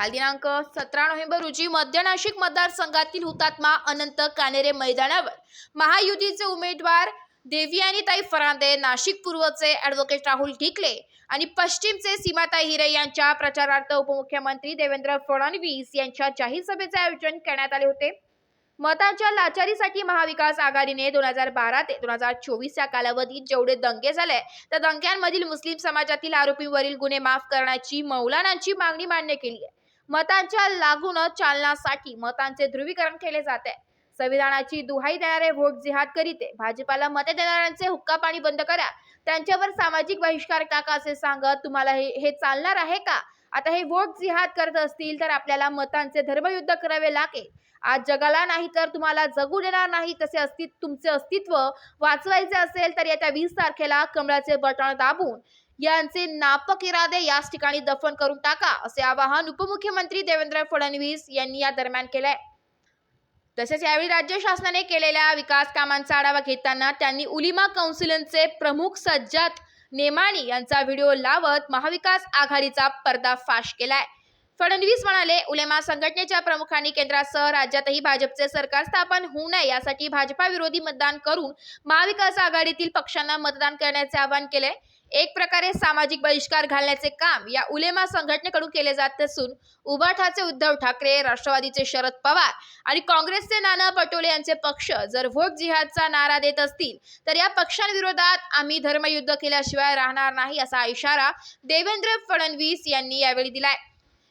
काल दिनांक 17 नोव्हेंबर रोजी मध्य नाशिक मतदारसंघातील हुतात्मा अनंत कानेरे मैदानावर महायुतीचे उमेदवार देवयानीताई फरांदे, नाशिक पूर्वचे ॲडव्होकेट राहुल ढिकले आणि पश्चिमचे सीमाताई हिरे यांच्या प्रचारार्थ उपमुख्यमंत्री देवेंद्र फडणवीस यांच्या जाहीर सभेचे आयोजन करण्यात आले होते। मतांच्या लाचारीसाठी महाविकास आघाडीने 2012 ते 2024 या कालावधीत जेवढे दंगे झाले त्या दंग्यांमधील मुस्लिम समाजातील आरोपींवरील गुन्हे माफ करण्याची मौलानांची मागणी मान्य केली आहे। मतांच्या लागून चालनासाठी मतांचे ध्रुवीकरण केले जाते। संविधानाची दुहाई देणारे व्होट जिहाद करीते, भाजपाला मते देणाऱ्यांचे हुक्का पाणी बंद करा, त्यांच्यावर सामाजिक बहिष्कार टाका असे सांगत तुम्हाला हे चालणार आहे का? आता हे व्होट जिहाद करत असतील तर आपल्याला मतांचे धर्मयुद्ध करावे लागेल। आज जगाला नाही तर तुम्हाला जगू देणार नाही, तसे तुमचे अस्तित्व वाचवायचे असेल तर येत्या 20 तारखेला कमळाचे बटण दाबून यांचे नापक इरादे याच ठिकाणी दफन करून टाका, असे आवाहन उपमुख्यमंत्री देवेंद्र फडणवीस यांनी या दरम्यान केले। तसेच यावेळी राज्य शासनाने केलेल्या विकास कामांचा आढावा घेताना त्यांनी उलिमा कौन्सिलचे प्रमुख सज्जाद नेमाणी यांचा व्हिडिओ लावत महाविकास आघाडीचा पर्दाफाश केलाय। फडणवीस म्हणाले, उलेमा संघटनेच्या प्रमुखांनी केंद्रासह राज्यातही भाजपचे सरकार स्थापन होऊ नये यासाठी भाजपा विरोधी मतदान करून महाविकास आघाडीतील पक्षांना मतदान करण्याचे आवाहन केले। एक प्रकारे सामाजिक बहिष्कार घालण्याचे काम या उलेमा संघटनेकडून केले जात असून उभाठाचे उद्धव ठाकरे, राष्ट्रवादीचे शरद पवार आणि काँग्रेसचे नाना पटोले यांचे पक्ष जर व्होट जिहादचा नारा देत असतील तर या पक्षांविरोधात आम्ही धर्मयुद्ध केल्याशिवाय राहणार नाही, असा इशारा देवेंद्र फडणवीस यांनी यावेळी दिलाय।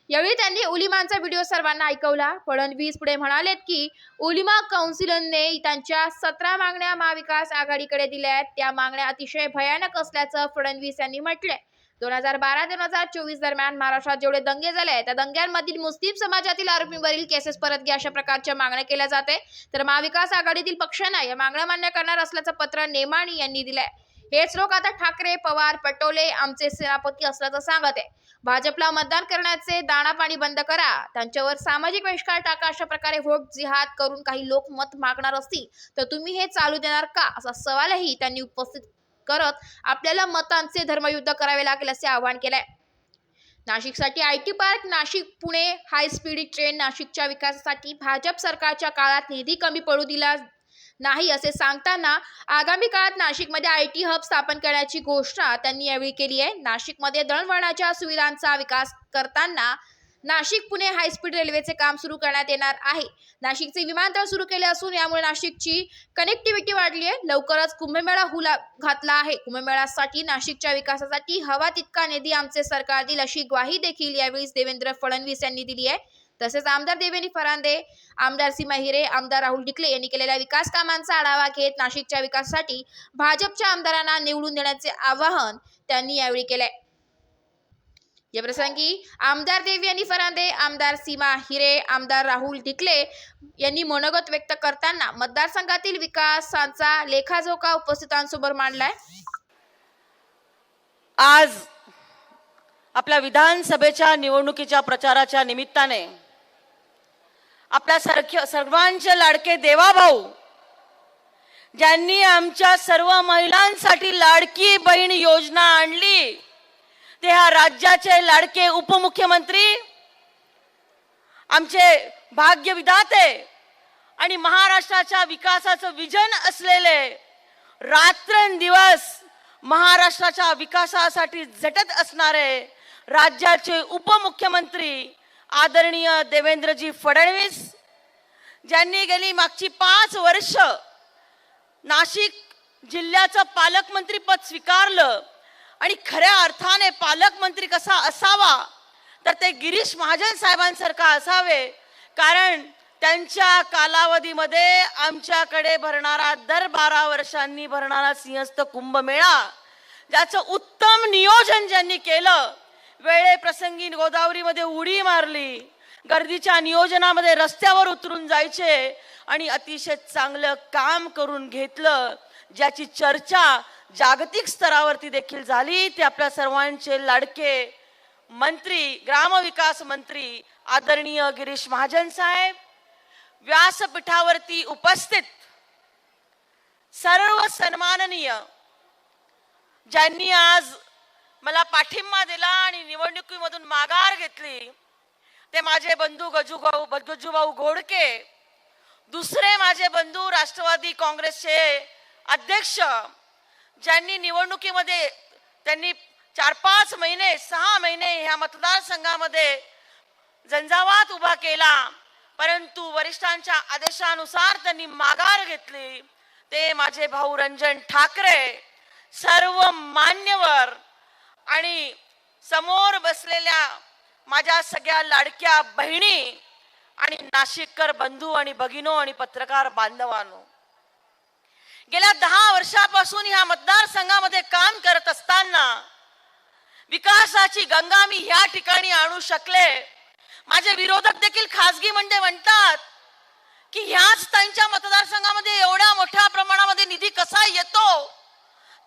यावेळी त्यांनी उलिमांचा व्हिडिओ सर्वांना ऐकवला। फडणवीस पुढे म्हणालेत की उलिमा कौन्सिलने त्यांच्या 17 मागण्या महाविकास आघाडीकडे दिल्या आहेत, त्या मागण्या अतिशय भयानक असल्याचं फडणवीस यांनी म्हटलंय। 2012 ते 2024 दरम्यान महाराष्ट्रात जेवढे दंगे झाले त्या दंग्यांमधील मुस्लिम समाजातील आरोपींवरील केसेस परत घ्या अशा प्रकारच्या मागण्या केल्या जाते, तर महाविकास आघाडीतील पक्षांना या मागण्या मान्य करणार असल्याचं पत्र नेमाणी यांनी दिलंय। हेच लोक आता ठाकरे, पवार, पटोले आमचे सेनापती असल्याचं सांगत आहे। भाजपला मतदान करण्याचे दाणापाणी बंद करा, त्यांच्यावर सामाजिक बहिष्कार टाका, अशा प्रकारे व्होट जिहाद करून काही लोक मत मागणार असतील तर तुम्ही हे चालू देणार का, असा सवालही त्यांनी उपस्थित करत आपल्याला मतांचे धर्मयुद्ध करावे लागेल असे आवाहन केलंय। नाशिकसाठी IT park, Nashik Pune high speed train, नाशिकच्या विकासासाठी भाजप सरकारच्या काळात निधी कमी पडू दिला नाही असे सांगताना आगामी काळात नाशिकमध्ये आयटी हब स्थापन करण्याची घोषणा त्यांनी यावेळी केली आहे। नाशिकमध्ये दळणवळणाच्या सुविधांचा विकास करताना नाशिक पुणे हायस्पीड रेल्वेचे काम सुरू करण्यात येणार आहे। नाशिकचे विमानतळ सुरू केले असून यामुळे नाशिकची कनेक्टिव्हिटी वाढली आहे। लवकरच कुंभमेळा होऊ घातला आहे। कुंभमेळ्यासाठी नाशिकच्या विकासासाठी हवा तितका निधी आमचे सरकार देईल अशी ग्वाही देखील यावेळी देवेंद्र फडणवीस यांनी दिली आहे। तसेच आमदार देवयानी फरांदे, आमदार सीमा हिरे, आमदार राहुल ढिकले यांनी केलेल्या विकास कामांचा आढावा घेत नाशिकच्या विकासासाठी भाजपच्या आमदारांना निवडून देण्याचे आवाहन त्यांनी यावेळी केले। या प्रसंगी आमदार देवयानी फरांदे, आमदार सीमा हिरे, आमदार राहुल ढिकले यांनी मनोगत व्यक्त करताना मतदारसंघातील विकासाचा लेखाजोखा उपस्थितांसमोर मांडलाय। आज आपल्या विधानसभेच्या निवडणुकीच्या प्रचाराच्या निमित्ताने आपल्या सर्वांचे लाडके देवाभाऊ ज्यांनी आमच्या सर्व महिलांसाठी लाडकी बहीण योजना आणली, ते ह्या राज्याचे लाडके उपमुख्यमंत्री, आमचे भाग्यविधाते आणि महाराष्ट्राच्या विकासाचं विजन असलेले, रात्रंदिवस महाराष्ट्राच्या विकासासाठी झटत असणारे राज्याचे उपमुख्यमंत्री आदरणीय देवेंद्रजी फडणवीस, ज्यांनी गेली मागची 5 वर्ष नाशिक जिल्ह्याचं पालकमंत्री पद स्वीकारलं आणि खऱ्या अर्थाने पालकमंत्री कसा असावा तर ते गिरीश महाजन साहेबांसारखा असावे, कारण त्यांच्या कालावधीमध्ये आमच्याकडे भरणारा दर 12 वर्षांनी भरणारा सिंहस्थ कुंभमेळा, ज्याचं उत्तम नियोजन ज्यांनी केलं, वेळेप्रसंगी गोदावरीमध्ये उडी मारली, गर्दीच्या नियोजनामध्ये रस्त्यावर उतरून जायचे आणि अतिशय चांगलं काम करून घेतलं, ज्याची चर्चा जागतिक स्तरावरती देखील झाली, ते आपल्या सर्वांचे लाडके मंत्री, ग्रामविकास मंत्री आदरणीय गिरीश महाजन साहेब, व्यासपीठावरती उपस्थित सर्व सन्माननीय ज्यांनी आज मला पाठिंबा दिला आणि निवडणुकीमधून माघार घेतली, ते माझे बंधू गजूभाऊ घोडके, दुसरे माझे बंधू राष्ट्रवादी काँग्रेसचे अध्यक्ष, ज्यांनी निवडणुकीमध्ये त्यांनी 4-5 महिने 6 महिने ह्या मतदारसंघामध्ये झंझावात उभा केला, परंतु वरिष्ठांच्या आदेशानुसार त्यांनी माघार घेतली. ते माझे भाऊ रंजन ठाकरे, सर्व मान्यवर आणि समोर बसलेल्या माझ्या सगळ्या लाडक्या बहिणी आणि नाशिककर बंधू आणि भगिनो आणि पत्रकार बांधवांनो, गेल्या 10 वर्षापासून ह्या मतदारसंघामध्ये काम करत असताना विकासाची गंगा मी ह्या ठिकाणी आणू शकले. माझे विरोधक देखील खासगी म्हणतात की ह्याच त्यांच्या मतदारसंघामध्ये एवढ्या मोठ्या प्रमाणामध्ये निधी कसा येतो.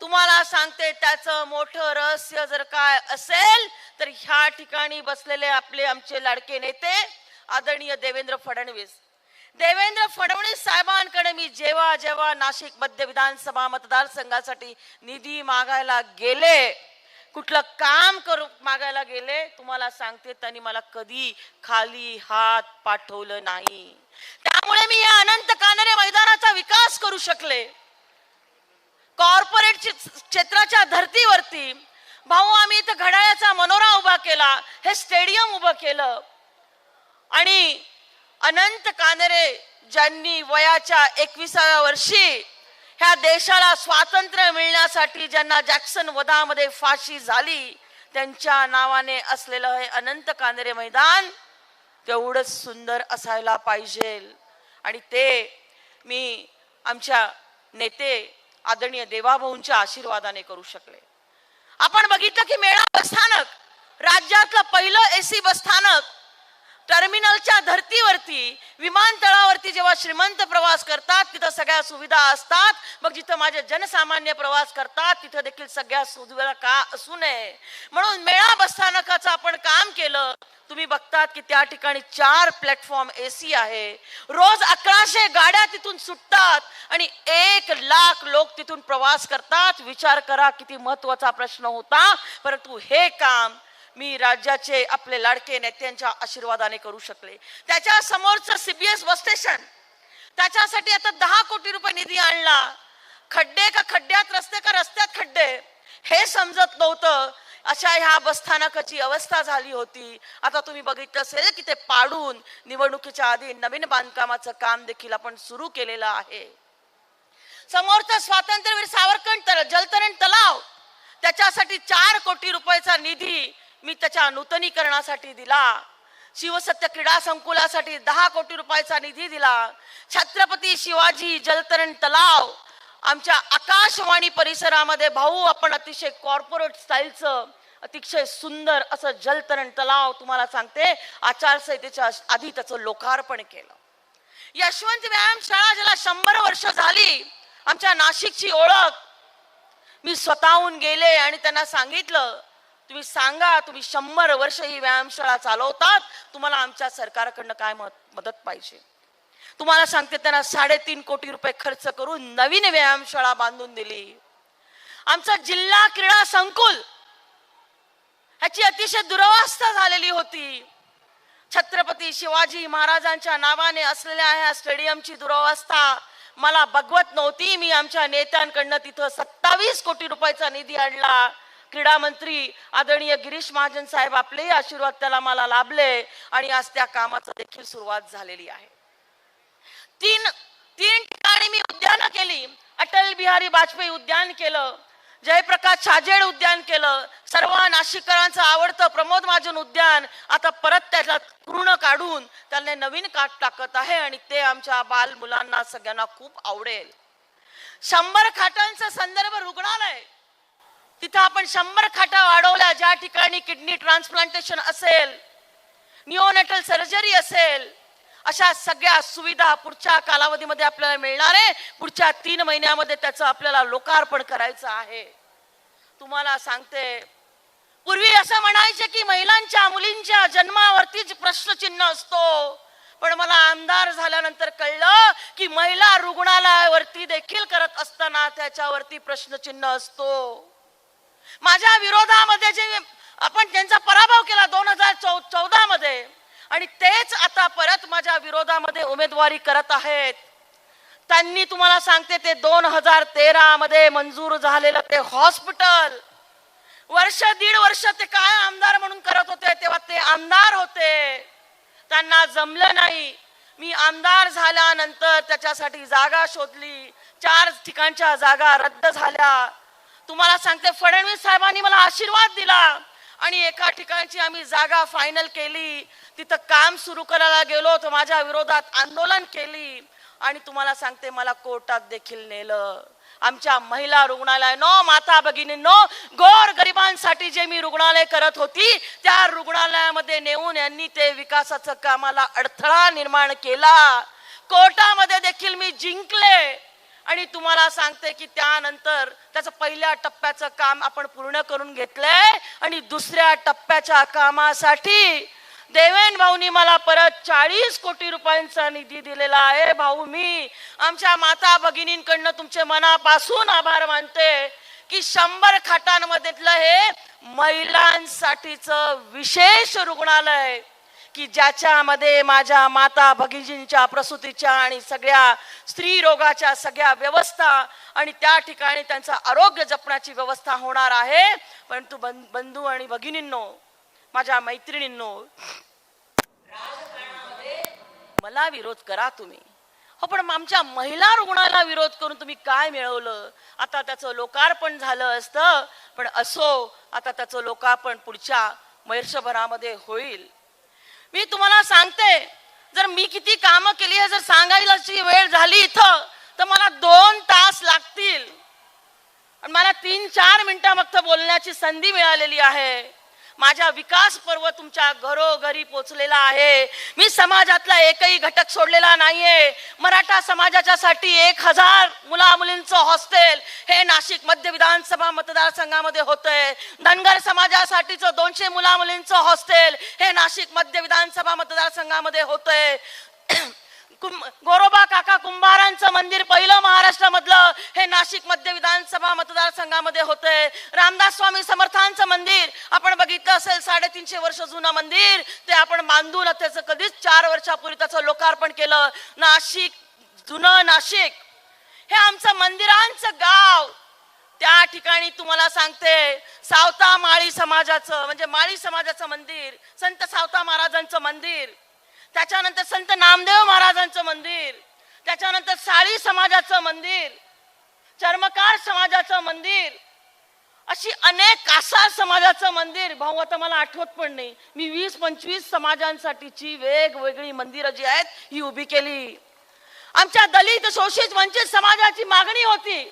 तुम्हाला सांगते, त्याचं मोठं रहस्य जर काय असेल तर ह्या ठिकाणी बसलेले आमचे लाडके नेते आदरणीय देवेंद्र फडणवीस साहेबांकडे मी जेव्हा जेव्हा नाशिक मध्य विधानसभा मतदारसंघासाठी निधी मागायला गेले, कुठलं काम करू मागायला गेले, तुम्हाला सांगते त्यांनी मला कधी खाली हात पाठवलं नाही. त्यामुळे मी या अनंत कानडे मैदानाचा विकास करू शकले. कॉर्पोरेट क्षेत्राच्या धर्तीवरती भाऊ आम्ही इथं घड्याळाचा मनोरा उभा केला, हे स्टेडियम उभं केलं. आणि अनंत कानडे ज्यांनी वयाच्या 21व्या वर्षी ह्या देशाला स्वातंत्र्य मिळण्यासाठी ज्यांना जॅक्सन वधामध्ये फाशी झाली, त्यांच्या नावाने असलेलं हे अनंत कानडे मैदान तेवढंच सुंदर असायला पाहिजे. आणि ते मी आमच्या नेते आदरणीय देवाभाऊंच्या आशीर्वादाने करू शकले. आपण बघितलं की मेळा बसस्थानक, राज्यातलं पहिलं एसी बसस्थानक, टर्मिनलच्या धर्तीवरती विमानतळावरती जेव्हा श्रीमंत प्रवास करतात तिथं सगळ्या सुविधा असतात, मग जिथं माझे जनसामान्य प्रवास करतात तिथं देखील सगळ्या सुविधा का असू नये म्हणून मेळा बसस्थानकाचं आपण काम केलं. तुम्ही बघतात की त्या ठिकाणी 4 प्लॅटफॉर्म एसी आहे. रोज 1100 गाड्या तिथून सुटतात आणि 1 लाख लोक तिथून प्रवास करतात. विचार करा किती महत्वाचा प्रश्न होता, परंतु हे काम मी राज्याचे आपले लाडके नेत्यांच्या आशीर्वादाने करू शकले. त्याच्या समोरचं सीबीएस बस स्टेशन, त्याच्यासाठी आता 10 कोटी रुपये निधी आणला. खड्डे का खड्ड्यात रस्ते का रस्त्यात खड्डे हे समजत नव्हतं, अशा ह्या बसस्थानकाची अवस्था झाली होती. आता तुम्ही बघितलं असेल की ते पाडून निवडणुकीच्या आधी नवीन बांधकामाचं काम देखील आपण सुरू केलेलं आहे. समोरचा स्वातंत्र्यवीर सावरकर जलतरण तलाव, त्याच्यासाठी 4 कोटी रुपयाचा निधी मी त्याच्या नूतनीकरणासाठी दिला. शिवसत्य क्रीडा संकुलासाठी 10 कोटी रुपयाचा निधी दिला. छत्रपती शिवाजी जलतरण तलाव, आमच्या आकाशवाणी परिसरामध्ये भाऊ आपण अतिशय कॉर्पोरेट स्टाईलचं अतिशय सुंदर असं जलतरण तलाव, तुम्हाला सांगते आचारसंहितेच्या आधी त्याचं लोकार्पण केलं. यशवंत व्यायामशाळा ज्याला 100 वर्ष झाली, आमच्या नाशिकची ओळख, मी स्वतःहून गेले आणि त्यांना सांगितलं तुम्ही सांगा, तुम्ही 100 वर्ष ही व्यायामशाळा चालवतात, तुम्हाला आमच्या सरकारकडनं काय मदत पाहिजे. तुम्हाला सांगते त्यांना 3.5 कोटी रुपये खर्च करून नवीन व्यायामशाळा बांधून दिली. आमचा जिल्हा क्रीडा संकुल ह्याची अतिशय दुरवस्था झालेली होती. छत्रपती शिवाजी महाराजांच्या नावाने असलेल्या ह्या स्टेडियमची दुरवस्था मला बघवत नव्हती. मी आमच्या नेत्यांकडनं तिथं 27 कोटी रुपयाचा निधी आणला. क्रीडा मंत्री आदरणीय गिरीश महाजन साहेब आपले आशीर्वाद त्याला मला लाभले आणि आज त्या कामाची देखील सुरुवात झालेली आहे. तीन ठिकाणी मी उद्यानं केली. अटल बिहारी वाजपेयी उद्यान केलं, जयप्रकाश छाजेड उद्यान केलं, सर्व नाशिककरांचं आवडतं प्रमोद महाजन उद्यान आता परत त्याला पूर्ण काढून त्याने नवीन काठ टाकत आहे आणि ते आमच्या बाल मुलांना सगळ्यांना खूप आवडेल. 100 खाटांचं संदर्भ रुग्णालय, तिथं आपण 100 खाटा वाढवल्या. ज्या ठिकाणी किडनी ट्रान्सप्लांटेशन असेल, निओनेटल सर्जरी असेल, अशा सगळ्या सुविधा पुढच्या कालावधीमध्ये आपल्याला मिळणार आहे. पुढच्या 3 महिन्यामध्ये त्याचं आपल्याला लोकार्पण करायचं आहे. तुम्हाला सांगते, पूर्वी असं म्हणायचे की महिलांच्या मुलींच्या जन्मावरतीच प्रश्नचिन्ह असतो, पण मला आमदार झाल्यानंतर कळलं की महिला रुग्णालयावरती देखील करत असताना त्याच्यावरती प्रश्नचिन्ह असतो. माझ्या विरोधामध्ये जे आपण त्यांचा पराभव केला 2014 मध्ये, आणि तेच आता परत माझ्या विरोधामध्ये उमेदवारी करत आहेत. त्यांनी तुम्हाला सांगते ते 2013 मध्ये मंजूर झालेलं ते हॉस्पिटल वर्ष दीड वर्ष ते काय आमदार म्हणून करत होते, तेव्हा ते आमदार होते, त्यांना जमलं नाही. मी आमदार झाल्यानंतर त्याच्यासाठी जागा शोधली, 4 ठिकाणच्या जागा रद्द झाल्या. तुम्हाला सांगते फडणवीस साहेबांनी मला आशीर्वाद दिला आणि एका ठिकाणची आम्ही जागा फायनल केली. तिथं काम सुरू करायला गेलो तर माझ्या विरोधात आंदोलन केली आणि तुम्हाला सांगते मला कोर्टात देखील नेलं. आमच्या महिला रुग्णालयानो, माता भगिनींनो, गोर गरिबांसाठी जे मी रुग्णालय करत होती त्या रुग्णालयामध्ये नेऊन यांनी ते विकासाचं कामाला अडथळा निर्माण केला. कोर्टामध्ये देखील मी जिंकले आणि तुम्हाला सांगते की त्यानंतर त्याचं पहिल्या टप्प्याचं काम आपण पूर्ण करून घेतलंय आणि दुसऱ्या टप्प्याच्या कामासाठी देवेंद्र भाऊनी मला परत 40 कोटी रुपयांचा निधी दिलेला आहे. भाऊ, मी आमच्या माता भगिनींकडनं तुमचे मनापासून आभार मानते की 100 खाटांमधलं हे महिलांसाठीचं विशेष रुग्णालय की ज्याच्यामध्ये माझ्या माता भगिनींच्या प्रसूतीच्या आणि सगळ्या स्त्री रोगाच्या सगळ्या व्यवस्था आणि त्या ठिकाणी त्यांचं आरोग्य जपण्याची व्यवस्था होणार आहे. परंतु बंधू आणि भगिनींनो, माझ्या मैत्रिणींनो, मला विरोध करा तुम्ही, हो, पण आमच्या महिला रुग्णाला विरोध करून तुम्ही काय मिळवलं? आता त्याचं लोकार्पण झालं असतं, पण असो, आता त्याचं लोकार्पण पुढच्या वर्षभरामध्ये होईल. मी तुम्हाला सांगते, जर मी किती कामं केली आहे जर सांगायलाची वेळ झाली इथं तर मला 2 तास लागतील आणि मला 3-4 मिनिटं फक्त बोलण्याची संधी मिळालेली आहे. माझा विकास पर्व तुमच्या घरोघरी पोचलेला आहे. मी समाजातला एकही घटक सोडलेला नाहीये. मराठा समाजाच्या साठी 1000 मुला मुलींचं हॉस्टेल हे नाशिक मध्य विधानसभा मतदारसंघामध्ये होतंय. धनगर समाजासाठीचं 200 मुला मुलींचं हॉस्टेल हे नाशिक मध्य विधानसभा मतदारसंघामध्ये होतंय. गोरोबा काका कुंभारांचं मंदिर पहिलं महाराष्ट्रामधलं हे नाशिक मध्य विधानसभा मतदारसंघामध्ये होतंय. रामदास स्वामी समर्थांचं मंदिर आपण बघितलं असेल, 350 वर्ष जुनं मंदिर, ते आपण बांधून त्याचं कधीच 4 वर्षापूर्वी त्याचं लोकार्पण केलं. नाशिक, जुनं नाशिक हे आमचं मंदिरांचं गाव. त्या ठिकाणी तुम्हाला सांगते सावता माळी समाजाचं म्हणजे माळी समाजाचं मंदिर, संत सावता महाराजांचं मंदिर, त्याच्यानंतर संत नामदेव महाराजांचं मंदिर, त्याच्यानंतर साळी समाजाचं मंदिर, चर्मकार समाजाचं मंदिर, अशी अनेक कासार समाजाचं मंदिर. भाऊ, आता मला आठवत पण नाही, मी 20-25 समाजांसाठीची वेगवेगळी मंदिरं जी आहेत ही उभी केली. आमच्या दलित, शोषित, वंचित समाजाची मागणी होती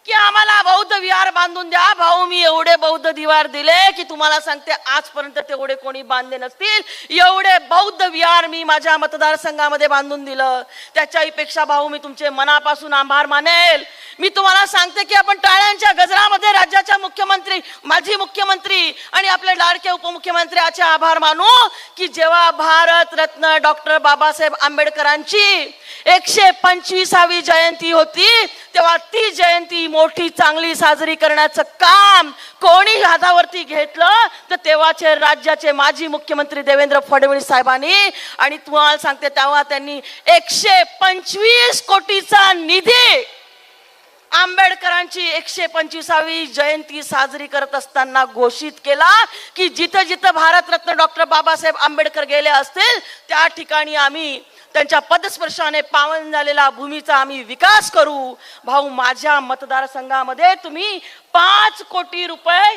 की आम्हाला बौद्ध विहार बांधून द्या. भाऊ, मी एवढे बौद्ध विहार दिले की तुम्हाला सांगते आजपर्यंत तेवढे कोणी बांधले नसतील. एवढे बौद्ध विहार मी माझ्या मतदारसंघामध्ये बांधून दिलं. त्याच्याही पेक्षा भाऊ मी तुमचे मनापासून आभार मानेल. मी तुम्हाला सांगते की आपण टाळ्यांच्या गजरामध्ये राज्याच्या मुख्यमंत्री, माजी मुख्यमंत्री आणि आपले लाडके उपमुख्यमंत्र्याचे आभार मानू की जेव्हा भारत रत्न डॉक्टर बाबासाहेब आंबेडकरांची 125वी जयंती होती तेव्हा ती जयंती मोठी चांगली साजरी करण्याचं काम कोणी हातावरती घेतलं तर तेव्हाचे राज्याचे माजी मुख्यमंत्री देवेंद्र फडणवीस साहेबांनी. आणि तुम्हाला सांगते तेव्हा त्यांनी 125 कोटीचा निधी आंबेडकरांची 125वी जयंती साजरी करत असताना घोषित केला की जिथं जिथं भारतरत्न डॉक्टर बाबासाहेब आंबेडकर गेले असतील त्या ठिकाणी आम्ही त्यांच्या पदस्पर्शाने पावन झालेला भूमीचा आम्ही विकास करू. भाऊ, माझ्या मतदारसंघामध्ये तुम्ही 5 कोटी रुपये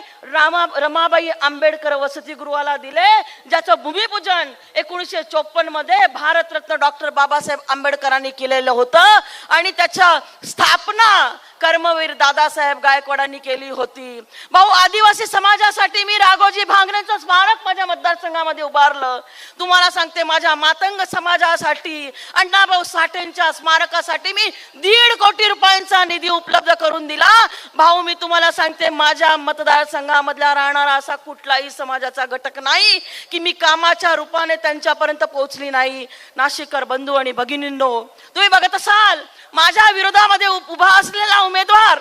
रमाबाई आंबेडकर वसतिगृहाला दिले, ज्याचं भूमिपूजन 1954 मध्ये भारतरत्न डॉक्टर बाबासाहेब आंबेडकरांनी केलेलं होतं आणि त्याच्या स्थापना कर्मवीर दादासाहेब गायकवाडांनी केली होती. भाऊ, आदिवासी समाजासाठी मी राघोजी भांगरेंचं स्मारक माझ्या मतदारसंघामध्ये उभारलं. तुम्हाला सांगते माझ्या मातंग समाजासाठी अण्णाभाऊ साठेंच्या स्मारकासाठी मी 1.5 कोटी रुपयांचा निधी उपलब्ध करून दिला. भाऊ, मी तुम्हाला सांगते माझ्या मतदारसंघामधला राहणारा असा कुठलाही समाजाचा घटक नाही की मी कामाच्या रूपाने त्यांच्यापर्यंत पोहोचली नाही. नाशिककर बंधू आणि भगिनींनो, तुम्ही बघत असाल माझ्या विरोधामध्ये उभा असलेला उमेदवार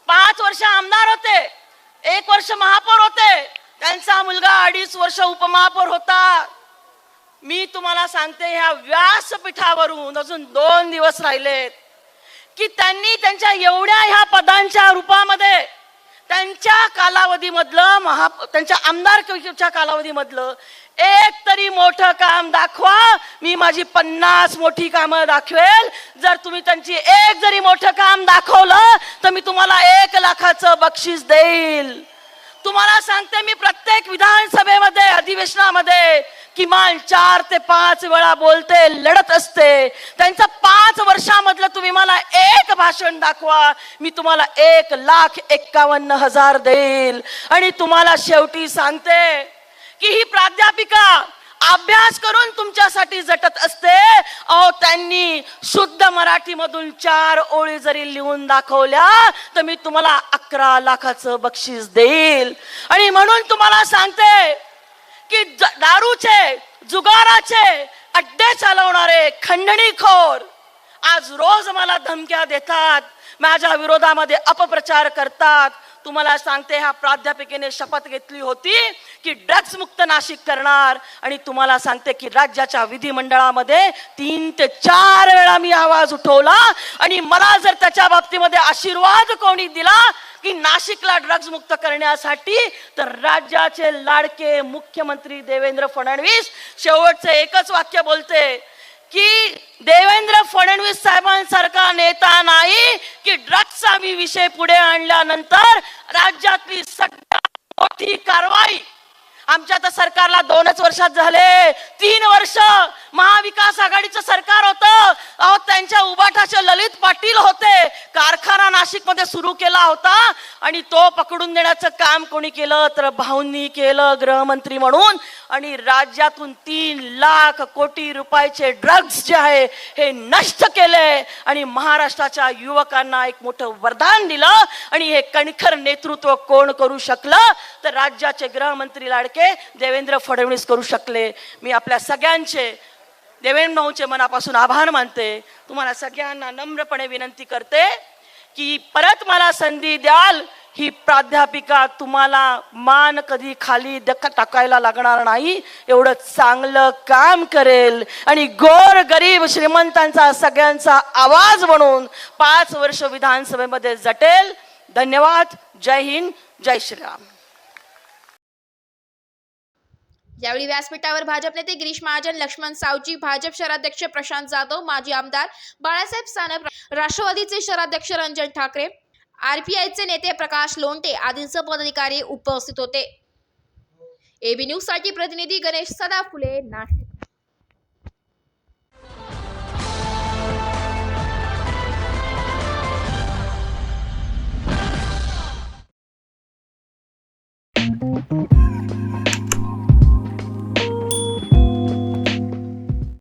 5 वर्ष आमदार होते, 1 वर्ष महापौर होते, त्यांचा मुलगा 2.5 वर्ष उपमहापौर होता. मी तुम्हाला सांगते, ह्या व्यासपीठावरून अजून 2 दिवस राहिलेत की त्यांनी त्यांच्या एवढ्या ह्या पदांच्या रूपामध्ये त्यांच्या कालावधीमधलं त्यांच्या आमदारकीच्या कालावधीमधलं एक तरी मोठं काम दाखवा. मी माझी 50 मोठी कामं दाखवेल. जर तुम्ही त्यांची एक जरी मोठं काम दाखवलं तर मी तुम्हाला 1 लाखाचं बक्षीस देईल. तुम्हाला सांगते, मी प्रत्येक विधानसभेमध्ये अधिवेशनामध्ये किमान 4 ते 5 वेळा बोलते, लढत असते. त्यांचं 5 वर्षामधलं तुम्ही मला एक भाषण दाखवा, मी तुम्हाला 1,51,000 देईल. आणि तुम्हाला शेवटी सांगते की ही प्राध्यापिका अभ्यास करून तुमच्यासाठी झटत असते. अहो, त्यांनी शुद्ध मराठीमधून 4 ओळी जरी लिहून दाखवल्या तर मी तुम्हाला 11 लाखाचं बक्षीस देईल. आणि म्हणून तुम्हाला सांगते की दारूचे, जुगाराचे अड्डे चालवणारे खंडणीखोर आज रोज मला धमक्या देतात, माझ्या विरोधामध्ये अपप्रचार करतात. तुम्हाला सांगते, ह्या प्राध्यापिकेने शपथ घेतली होती की ड्रग्ज मुक्त नाशिक करणार. आणि तुम्हाला सांगते की राज्याच्या विधिमंडळामध्ये 3 ते 4 वेळा मी आवाज उठवला. आणि मला जर त्याच्या बाबतीमध्ये आशीर्वाद कोणी दिला की नाशिकला ड्रग्ज मुक्त करण्यासाठी, तर राज्याचे लाडके मुख्यमंत्री देवेंद्र फडणवीस शेवटचे एकच वाक्य बोलते की देवेंद्र फडणवीस साहेबांसारखा नेता नाही की ड्रग्जचा मी विषय पुढे आणल्यानंतर राज्यातली सगळ्यात मोठी कारवाई. आमच्या तर सरकारला 2च वर्षात झाले. 3 वर्ष महाविकास आघाडीचं सरकार होतं. अहो, त्यांच्या उबाठाचे ललित पाटील होते. कारखाना नाशिकमध्ये सुरू केला होता आणि तो पकडून देण्याचं काम कोणी केलं तर भाऊंनी केलं, गृहमंत्री म्हणून. आणि राज्यातून 3 लाख कोटी रुपयाचे ड्रग्ज जे आहे हे नष्ट केले आणि महाराष्ट्राच्या युवकांना एक मोठं वरदान दिलं. आणि हे कणखर नेतृत्व कोण करू शकलं तर राज्याचे गृहमंत्री लाडके देवेंद्र फडणवीस करू शकले. मी आपल्या सगळ्यांचे, देवेंद्र भाऊंचे मनापासून आभार मानते. तुम्हाला सगळ्यांना नम्रपणे विनंती करते की परत मला संधी द्याल. ही प्राध्यापिका तुम्हाला मान कधी खाली टाकायला लागणार नाही, एवढं चांगलं काम करेल आणि गोर गरीब श्रीमंतांचा सगळ्यांचा आवाज बनून 5 वर्ष विधानसभेमध्ये झटेल. धन्यवाद. जय हिंद, जय श्रीराम. यावेळी व्यासपीठावर भाजप नेते गिरीश महाजन, लक्ष्मण सावजी, भाजप शहराध्यक्ष प्रशांत जाधव, माजी आमदार बाळासाहेब सानप, राष्ट्रवादीचे शहराध्यक्ष रंजन ठाकरे, आरपीआयचे नेते प्रकाश लोंटे आदींसह पदाधिकारी उपस्थित होते. एबी न्यूज साठी प्रतिनिधी गणेश सदाफुले, नाशिक.